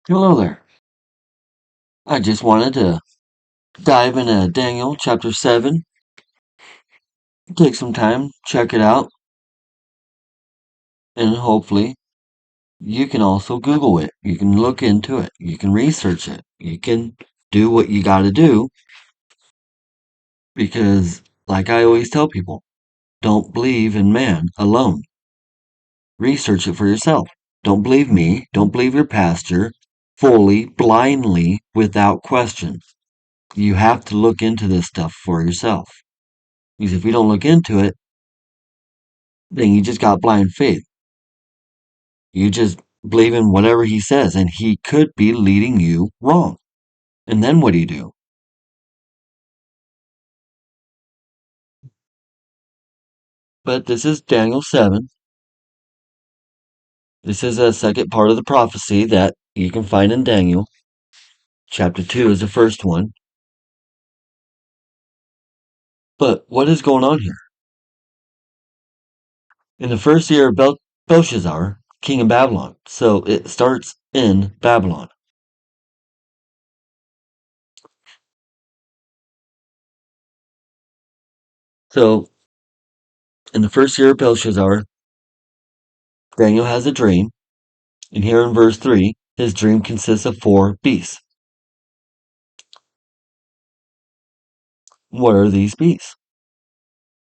Hello there. I just wanted to dive into Daniel chapter 7. Take some time, check it out, and hopefully you can also Google it. You can look into it. You can research it. You can do what you got to do because, like I always tell people, don't believe in man alone. Research it for yourself. Don't believe me. Don't believe your pastor fully, blindly, without question. You have to look into this stuff for yourself. Because if you don't look into it, then you just got blind faith. You just believe in whatever he says, and he could be leading you wrong. And then what do you do? But this is Daniel 7. This is a second part of the prophecy that you can find in Daniel. Chapter 2 is the first one. But what is going on here? In the first year of Belshazzar, king of Babylon. So it starts in Babylon. So in the first year of Belshazzar, Daniel has a dream. And here in verse 3, his dream consists of 4 beasts. What are these beasts?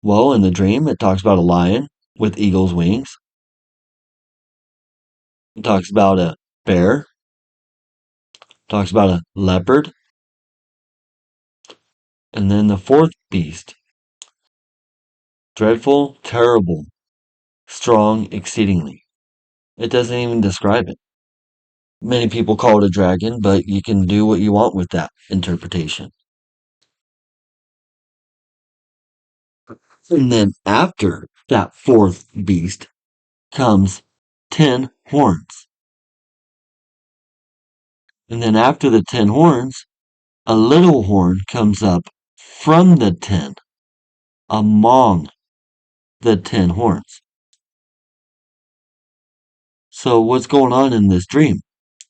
Well, in the dream, it talks about a lion with eagle's wings. It talks about a bear. It talks about a leopard. And then the fourth beast. Dreadful, terrible, strong, exceedingly. It doesn't even describe it. Many people call it a dragon, but you can do what you want with that interpretation. And then after that fourth beast comes 10 horns. And then after the 10 horns, a little horn comes up from the 10 among the 10 horns. So what's going on in this dream?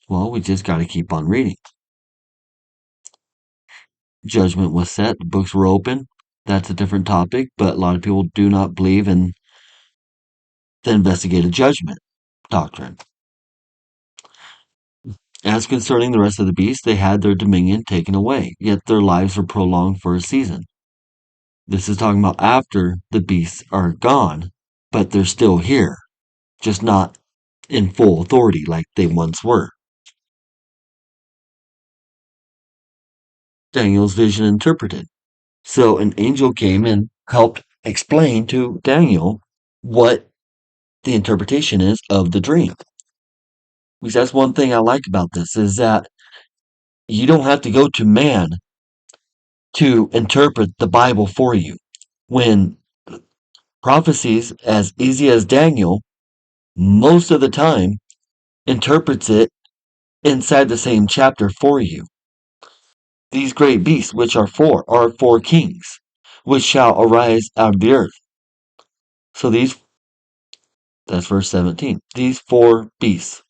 Well, we just got to keep on reading. Judgment was set, the books were open. That's a different topic, but a lot of people do not believe in the investigative judgment doctrine. As concerning the rest of the beasts, they had their dominion taken away, yet their lives were prolonged for a season. This is talking about after the beasts are gone, but they're still here, just not in full authority like they once were. Daniel's vision interpreted. So an angel came and helped explain to Daniel what the interpretation is of the dream. Because that's one thing I like about this is that you don't have to go to man to interpret the Bible for you. When prophecies as easy as Daniel, most of the time, interprets it inside the same chapter for you. These great beasts, which are 4 kings, which shall arise out of the earth. So that's verse 17. These 4 beasts.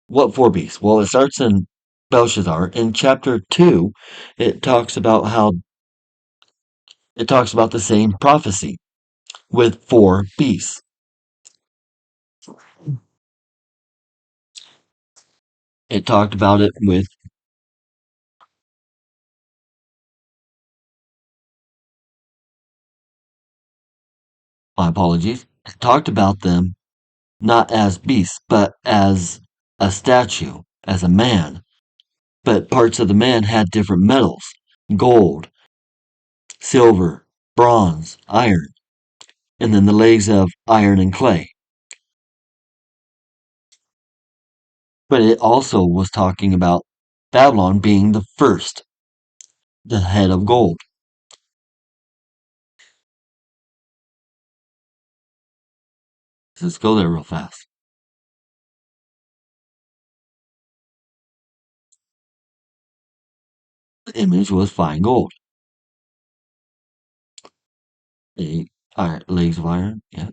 What 4 beasts? Well, it starts in Belshazzar. In chapter 2, it talks about the same prophecy with 4 beasts. It talked about it with, my apologies, it talked about them not as beasts, but as a statue, as a man. But parts of the man had different metals: gold, silver, bronze, iron, and then the legs of iron and clay. But it also was talking about Babylon being the first, the head of gold. Let's go there real fast. The image was fine gold. The legs of iron, yeah.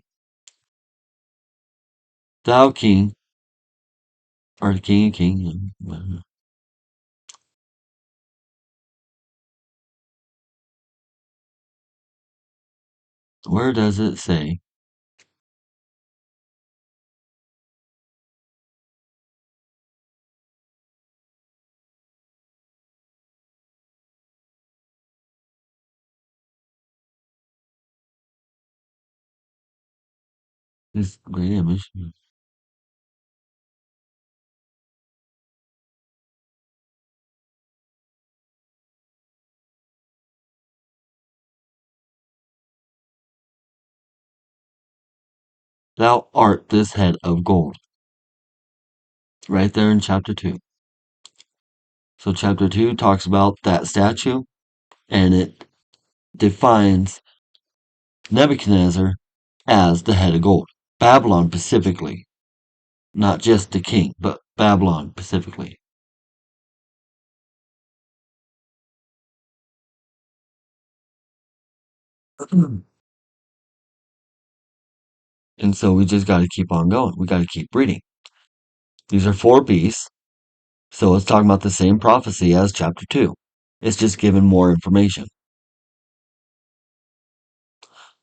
Thou king, Or the king. Where does it say? This great image. Thou art this head of gold. Right there in chapter 2. So chapter 2 talks about that statue, and it defines Nebuchadnezzar as the head of gold. Babylon specifically. Not just the king, but Babylon specifically. And so we just got to keep on going. We got to keep reading. These are 4 beasts. So it's talking about the same prophecy as chapter 2. It's just given more information.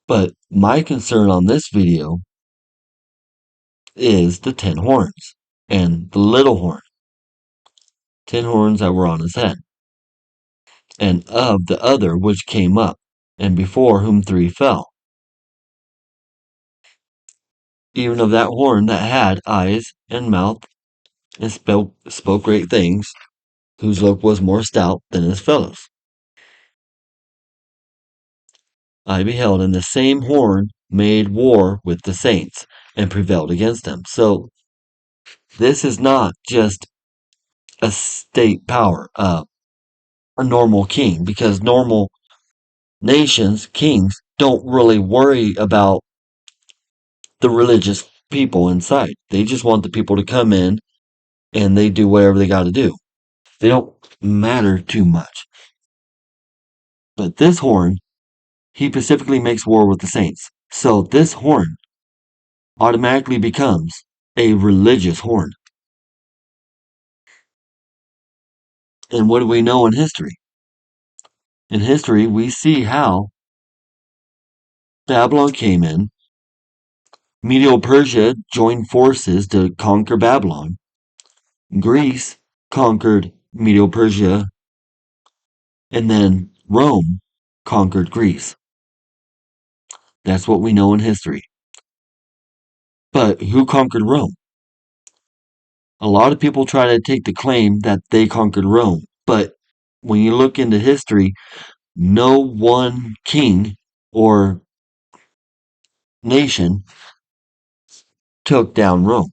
But my concern on this video is the 10 horns and the little horn. 10 horns that were on his head. And of the other which came up, and before whom 3 fell. Even of that horn that had eyes and mouth, and spoke great things, whose look was more stout than his fellows. I beheld, and the same horn made war with the saints, and prevailed against them. So this is not just a state power, a normal king, because normal nations, kings, don't really worry about the religious people inside. They just want the people to come in and they do whatever they got to do. They don't matter too much. But this horn, he specifically makes war with the saints. So this horn automatically becomes a religious horn. And what do we know in history? In history, we see how Babylon came in, Medo-Persia joined forces to conquer Babylon, Greece conquered Medo-Persia, and then Rome conquered Greece. That's what we know in history. But who conquered Rome? A lot of people try to take the claim that they conquered Rome, but when you look into history, no one king or nation took down Rome.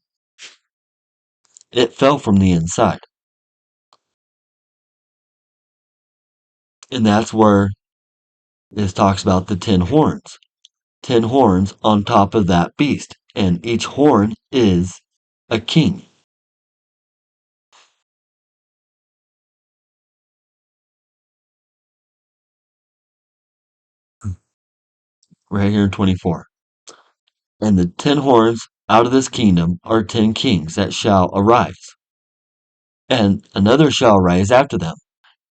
It fell from the inside. And that's where this talks about the 10 horns. 10 horns on top of that beast, and each horn is a king. Right here in 24. And the 10 horns out of this kingdom are 10 kings that shall arise. And another shall rise after them,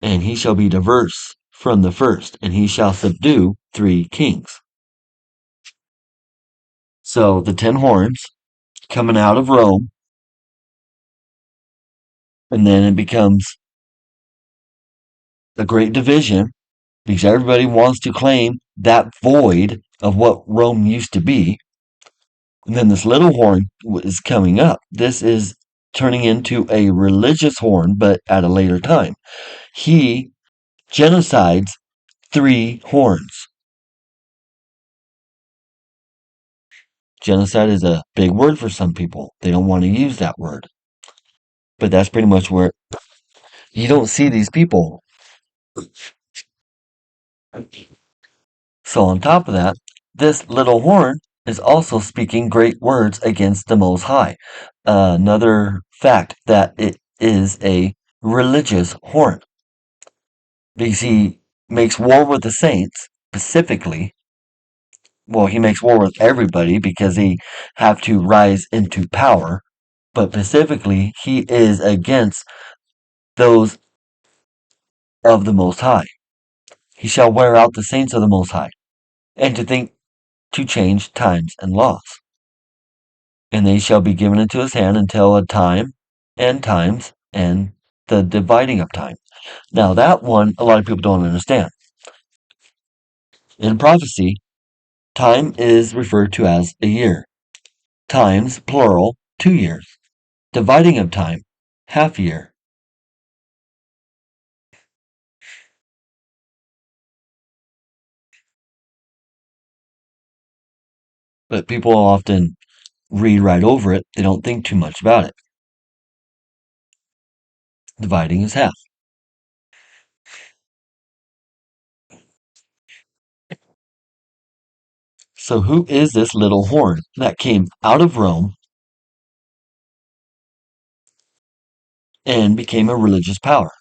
and he shall be diverse from the first, and he shall subdue 3 kings. So the 10 horns coming out of Rome, and then it becomes a great division because everybody wants to claim that void of what Rome used to be. And then this little horn is coming up. This is turning into a religious horn, but at a later time. He genocides 3 horns. Genocide is a big word for some people. They don't want to use that word. But that's pretty much where you don't see these people. So on top of that, this little horn is also speaking great words against the Most High. Another fact that it is a religious horn. Because he makes war with the saints, specifically. Well, he makes war with everybody because they have to rise into power. but specifically, he is against those of the Most High. He shall wear out the saints of the Most High, and to think to change times and laws. And they shall be given into his hand until a time and times and the dividing of time. Now that one, a lot of people don't understand. In prophecy, time is referred to as a year. Times, plural, 2 years. Dividing of time, half year. But people often read right over it. They don't think too much about it. Dividing is half. So who is this little horn that came out of Rome and became a religious power?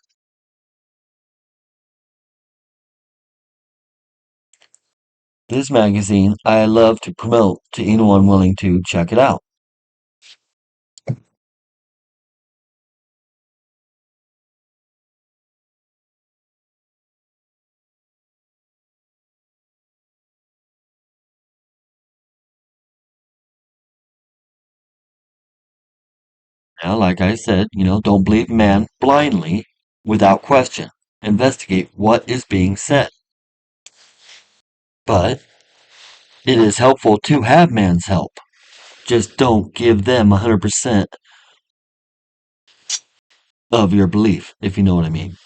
This magazine I love to promote to anyone willing to check it out. Now, like I said, don't believe man blindly without question. Investigate what is being said. But it is helpful to have man's help. Just don't give them 100% of your belief, if you know what I mean.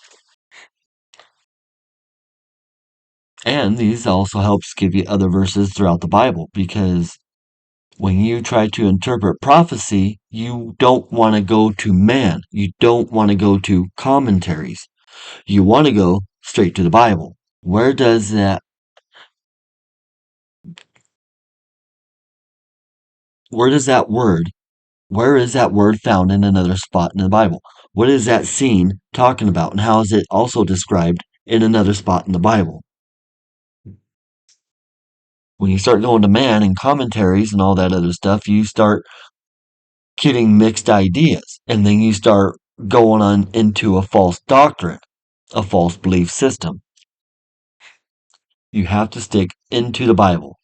And these also helps give you other verses throughout the Bible, because when you try to interpret prophecy, you don't want to go to man. You don't want to go to commentaries. You want to go straight to the Bible. Where does that word where is that word found in another spot in the Bible? What is that scene talking about, and how is it also described in another spot in the Bible? When you start going to man and commentaries and all that other stuff, you start getting mixed ideas, and then you start going on into a false doctrine, a false belief system. You have to stick into the Bible.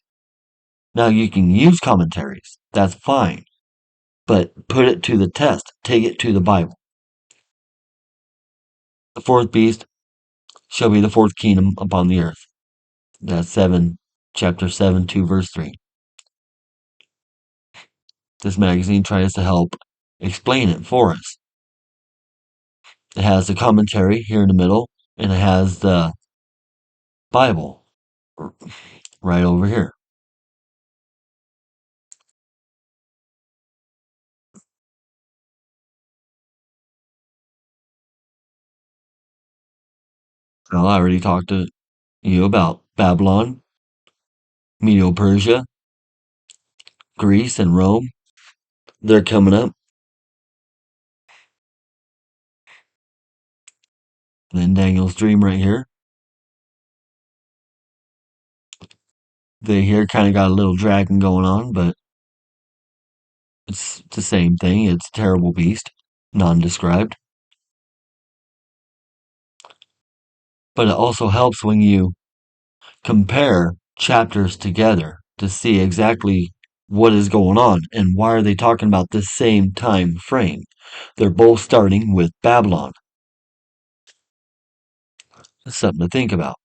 Now you can use commentaries, that's fine, but put it to the test. Take it to the Bible. The fourth beast shall be the fourth kingdom upon the earth. That's chapter 7, 2, verse 3. This magazine tries to help explain it for us. It has the commentary here in the middle, and it has the Bible right over here. Well, I already talked to you about Babylon, Medo-Persia, Greece, and Rome. They're coming up. And then Daniel's dream right here. They here kind of got a little dragon going on, but it's the same thing. It's a terrible beast, non-described. But it also helps when you compare chapters together to see exactly what is going on and why are they talking about the same time frame. They're both starting with Babylon. That's something to think about.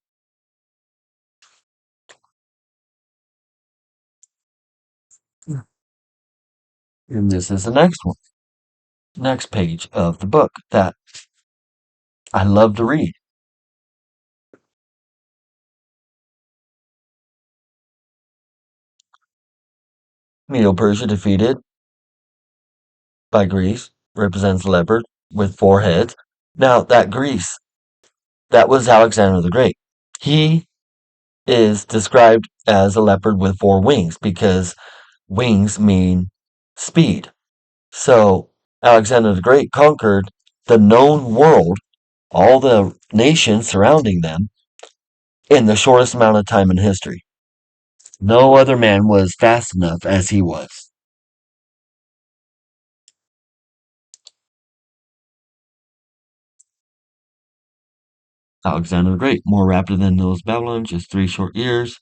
And this is the next one. Next page of the book that I love to read. Medo-Persia defeated by Greece represents a leopard with 4 heads. Now, that Greece, that was Alexander the Great. He is described as a leopard with 4 wings because wings mean speed. So, Alexander the Great conquered the known world, all the nations surrounding them, in the shortest amount of time in history. No other man was fast enough as he was. Alexander the Great, more rapid than those Babylon, just 3 short years.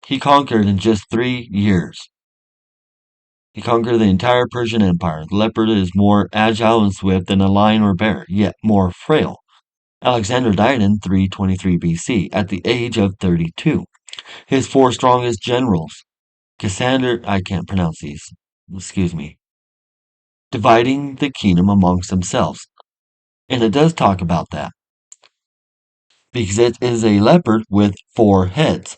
He conquered in just 3 years. He conquered the entire Persian Empire. The leopard is more agile and swift than a lion or bear, yet more frail. Alexander died in 323 BC at the age of 32. His 4 strongest generals, Cassander, I can't pronounce these, excuse me, dividing the kingdom amongst themselves. And it does talk about that, because it is a leopard with 4 heads.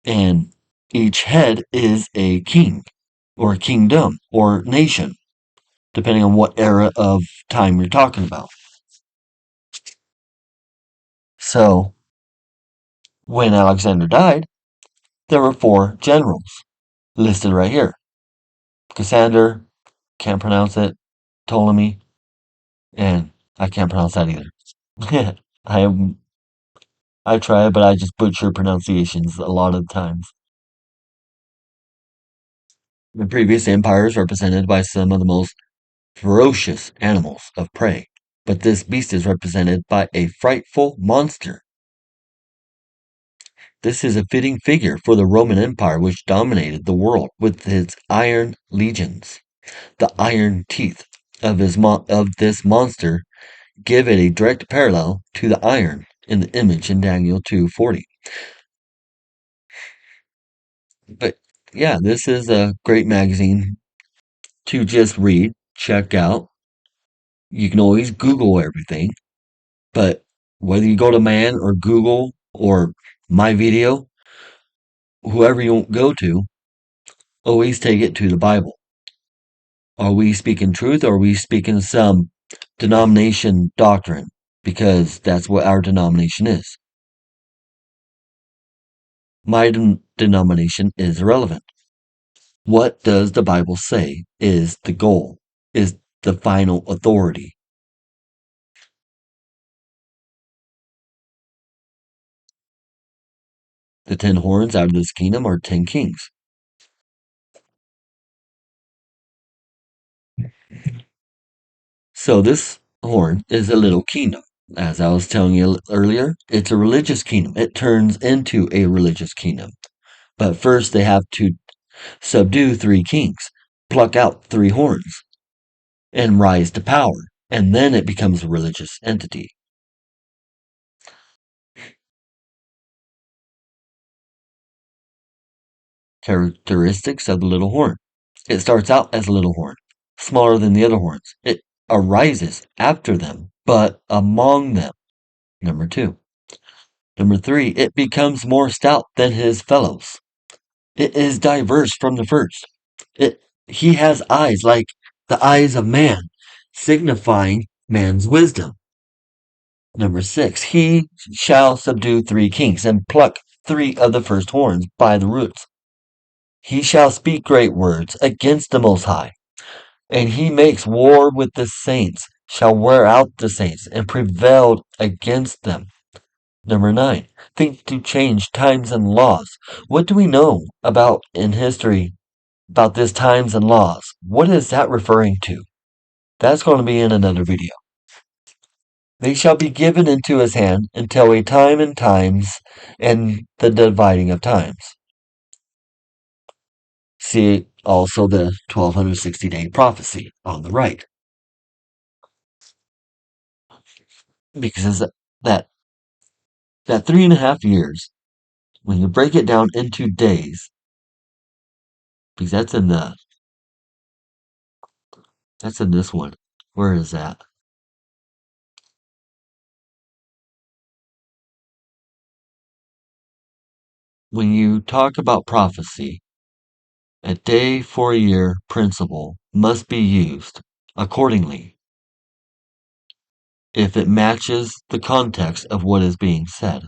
And each head is a king, or a kingdom, or nation, depending on what era of time you're talking about. So, when Alexander died, there were 4 generals listed right here. Cassander, can't pronounce it, Ptolemy, and I can't pronounce that either. I try, but I just butcher pronunciations a lot of times. The previous empire is represented by some of the most ferocious animals of prey, but this beast is represented by a frightful monster. This is a fitting figure for the Roman Empire, which dominated the world with its iron legions. The iron teeth of this monster give it a direct parallel to the iron in the image in Daniel 2:40. But yeah, this is a great magazine to just read, check out. You can always Google everything, but whether you go to Man or Google or my video, whoever you go to, always take it to the Bible. Are we speaking truth or are we speaking some denomination doctrine? Because that's what our denomination is. My denomination is irrelevant. What does the Bible say is the goal, is the final authority? The 10 horns out of this kingdom are 10 kings. So this horn is a little kingdom. As I was telling you earlier, it's a religious kingdom. It turns into a religious kingdom. But first they have to subdue 3 kings, pluck out 3 horns, and rise to power. And then it becomes a religious entity. Characteristics of the little horn. It starts out as a little horn, smaller than the other horns. It arises after them, but among them. Number 2. Number 3, it becomes more stout than his fellows. It is diverse from the first. He has eyes like the eyes of man, signifying man's wisdom. Number 6, he shall subdue 3 kings and pluck 3 of the first horns by the roots. He shall speak great words against the Most High, and he makes war with the saints, shall wear out the saints, and prevail against them. Number 9, think to change times and laws. What do we know about in history about this times and laws? What is that referring to? That's going to be in another video. They shall be given into his hand until a time and times and the dividing of times. See also the 1260-day prophecy on the right. Because that 3.5 years, when you break it down into days, because that's in this one. Where is that? When you talk about prophecy, a day for a year principle must be used accordingly if it matches the context of what is being said.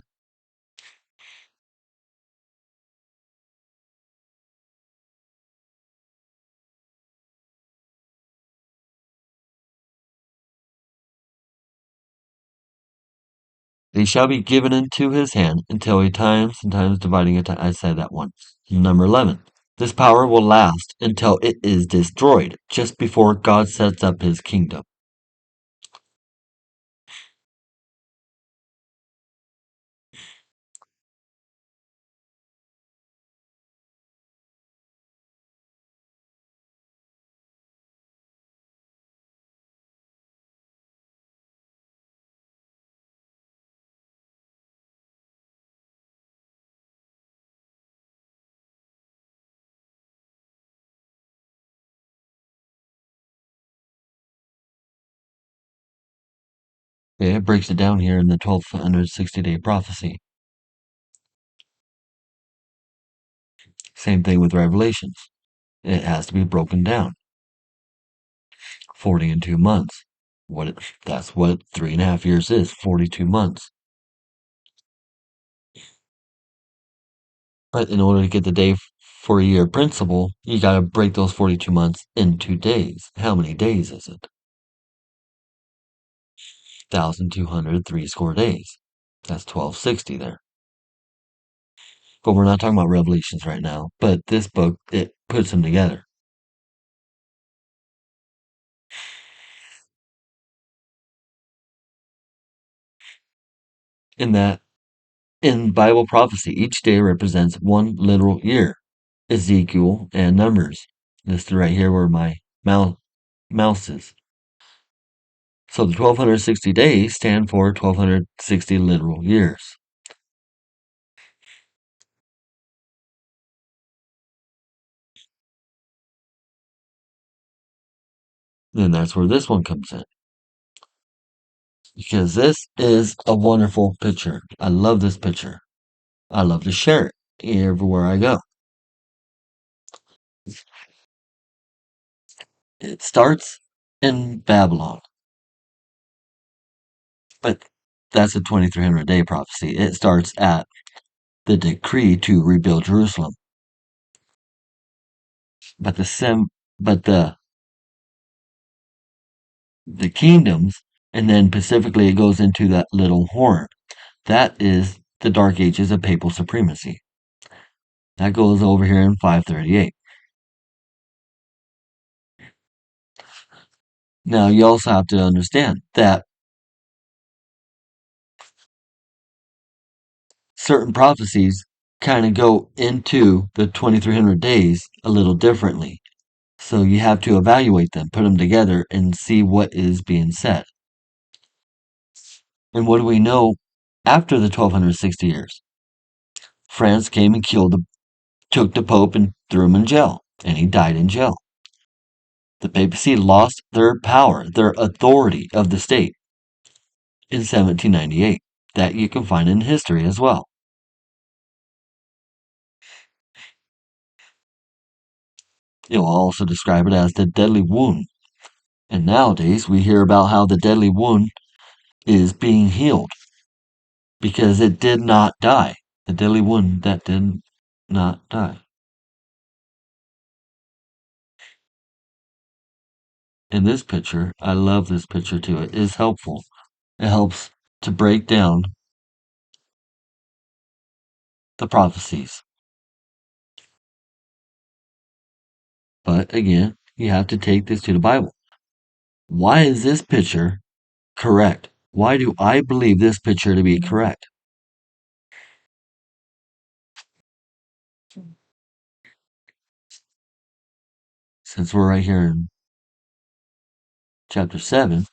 They shall be given into his hand until a times and times dividing a time. I said that one. Number 11. This power will last until it is destroyed, just before God sets up his kingdom. Okay, it breaks it down here in the 1260-day prophecy. Same thing with Revelations. It has to be broken down. 40 and 2 months. That's what 3.5 years is, 42 months. But in order to get the day for a year principle, you got to break those 42 months into days. How many days is it? 1,203 score days. That's 1260 there. But we're not talking about Revelations right now. But this book, it puts them together. In Bible prophecy, each day represents one literal year. Ezekiel and Numbers listed right here where my mouse is. So the 1260 days stand for 1260 literal years. Then that's where this one comes in. Because this is a wonderful picture. I love this picture. I love to share it everywhere I go. It starts in Babylon. But that's a 2300-day prophecy. It starts at the decree to rebuild Jerusalem. But the kingdoms, and then specifically it goes into that little horn. That is the Dark Ages of papal supremacy. That goes over here in 538. Now you also have to understand that certain prophecies kind of go into the 2300 days a little differently. So you have to evaluate them, put them together, and see what is being said. And what do we know after the 1260 years? France came and took the Pope and threw him in jail, and he died in jail. The papacy lost their power, their authority of the state in 1798. That you can find in history as well. It will also describe it as the deadly wound. And nowadays we hear about how the deadly wound is being healed because it did not die. The deadly wound that did not die. In this picture, I love this picture too. It is helpful. It helps to break down the prophecies. But again, you have to take this to the Bible. Why is this picture correct? Why do I believe this picture to be correct? Since we're right here in chapter 7,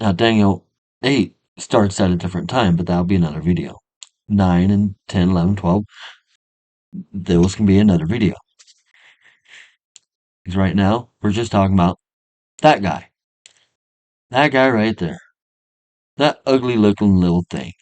now Daniel 8 starts at a different time, but that'll be another video. 9 and 10, 11, 12, those can be another video. Because right now, we're just talking about that guy. That guy right there. That ugly looking little thing.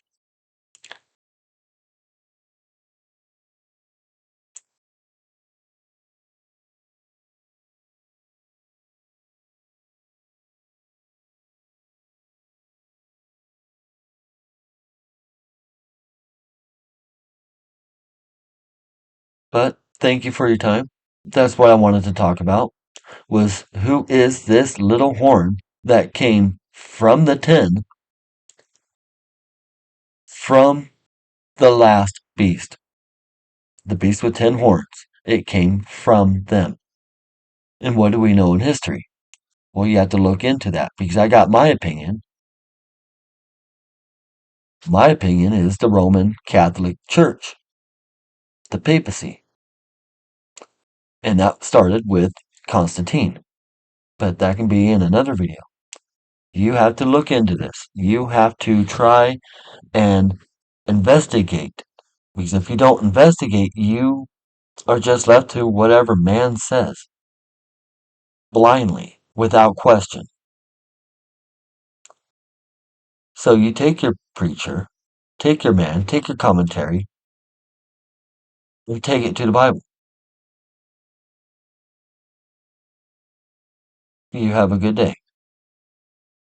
But thank you for your time. That's what I wanted to talk about, was who is this little horn that came from the 10 from the last beast. The beast with 10 horns. It came from them. And what do we know in history? Well, you have to look into that because I got my opinion. My opinion is the Roman Catholic Church, the Papacy. And that started with Constantine. But that can be in another video. You have to look into this. You have to try and investigate. Because if you don't investigate, you are just left to whatever man says. Blindly, without question. So you take your preacher, take your man, take your commentary, and take it to the Bible. You have a good day.